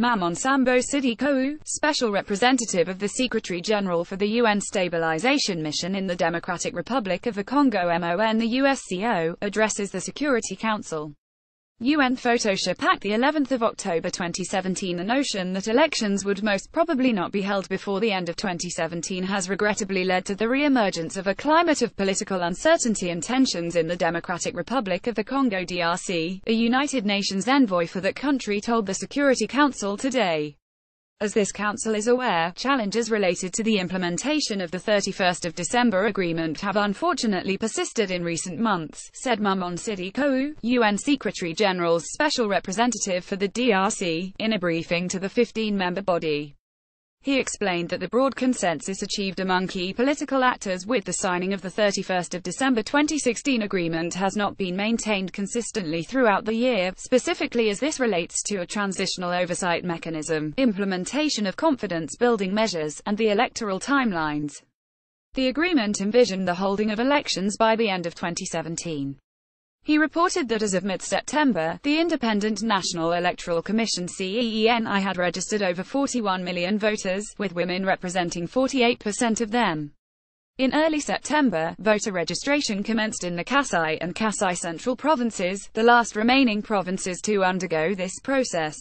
Maman Sambo Sidikou, Special Representative of the Secretary-General for the UN Stabilization Mission in the Democratic Republic of the Congo MONUSCO, addresses the Security Council. UN PhotoCia Pak, the 11th of October 2017. The notion that elections would most probably not be held before the end of 2017 has regrettably led to the re-emergence of a climate of political uncertainty and tensions in the Democratic Republic of the Congo DRC, a United Nations envoy for that country told the Security Council today. As this council is aware, challenges related to the implementation of the 31st of December agreement have unfortunately persisted in recent months, said Maman Sidikou, UN Secretary-General's special representative for the DRC, in a briefing to the 15-member body. He explained that the broad consensus achieved among key political actors with the signing of the 31st of December 2016 agreement has not been maintained consistently throughout the year, specifically as this relates to a transitional oversight mechanism, implementation of confidence-building measures, and the electoral timelines. The agreement envisioned the holding of elections by the end of 2017. He reported that as of mid-September, the Independent National Electoral Commission (CENI) had registered over 41 million voters, with women representing 48% of them. In early September, voter registration commenced in the Kasai and Kasai Central provinces, the last remaining provinces to undergo this process.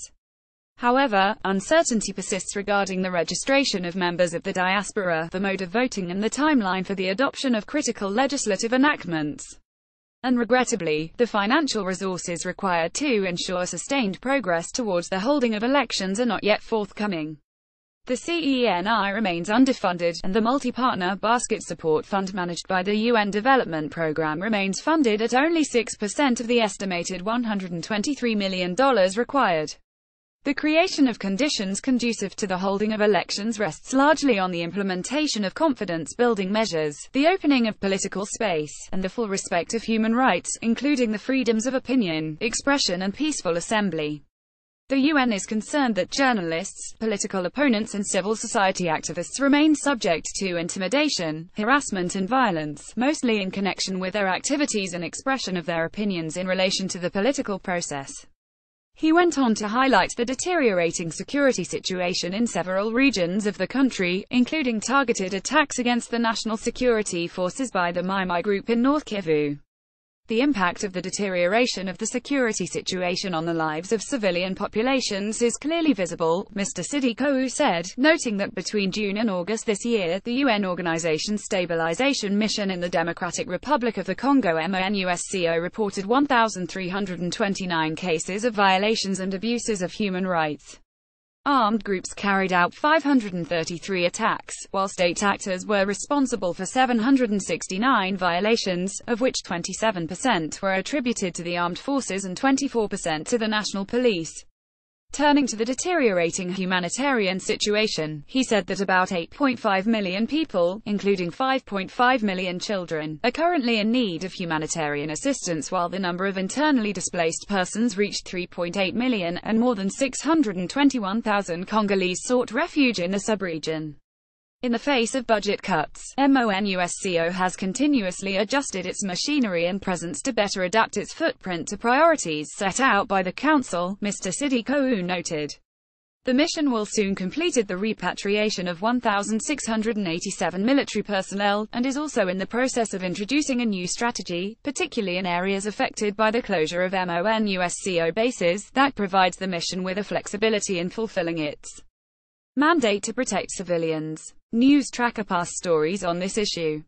However, uncertainty persists regarding the registration of members of the diaspora, the mode of voting and the timeline for the adoption of critical legislative enactments. And regrettably, the financial resources required to ensure sustained progress towards the holding of elections are not yet forthcoming. The CENI remains underfunded, and the multi-partner basket support fund managed by the UN Development Programme remains funded at only 6% of the estimated $123 million required. The creation of conditions conducive to the holding of elections rests largely on the implementation of confidence-building measures, the opening of political space, and the full respect of human rights, including the freedoms of opinion, expression and peaceful assembly. The UN is concerned that journalists, political opponents and civil society activists remain subject to intimidation, harassment and violence, mostly in connection with their activities and expression of their opinions in relation to the political process. He went on to highlight the deteriorating security situation in several regions of the country, including targeted attacks against the National Security Forces by the Mai group in North Kivu. The impact of the deterioration of the security situation on the lives of civilian populations is clearly visible, Mr. Sidikou said, noting that between June and August this year, the UN Stabilization Mission in the Democratic Republic of the Congo MONUSCO reported 1,329 cases of violations and abuses of human rights. Armed groups carried out 533 attacks, while state actors were responsible for 769 violations, of which 27% were attributed to the armed forces and 24% to the national police. Turning to the deteriorating humanitarian situation, he said that about 8.5 million people, including 5.5 million children, are currently in need of humanitarian assistance, while the number of internally displaced persons reached 3.8 million, and more than 621,000 Congolese sought refuge in the sub-region. In the face of budget cuts, MONUSCO has continuously adjusted its machinery and presence to better adapt its footprint to priorities set out by the Council, Mr. Sidikou noted. The mission will soon complete the repatriation of 1,687 military personnel, and is also in the process of introducing a new strategy, particularly in areas affected by the closure of MONUSCO bases, that provides the mission with a flexibility in fulfilling its mandate to protect civilians. News Tracker past stories on this issue.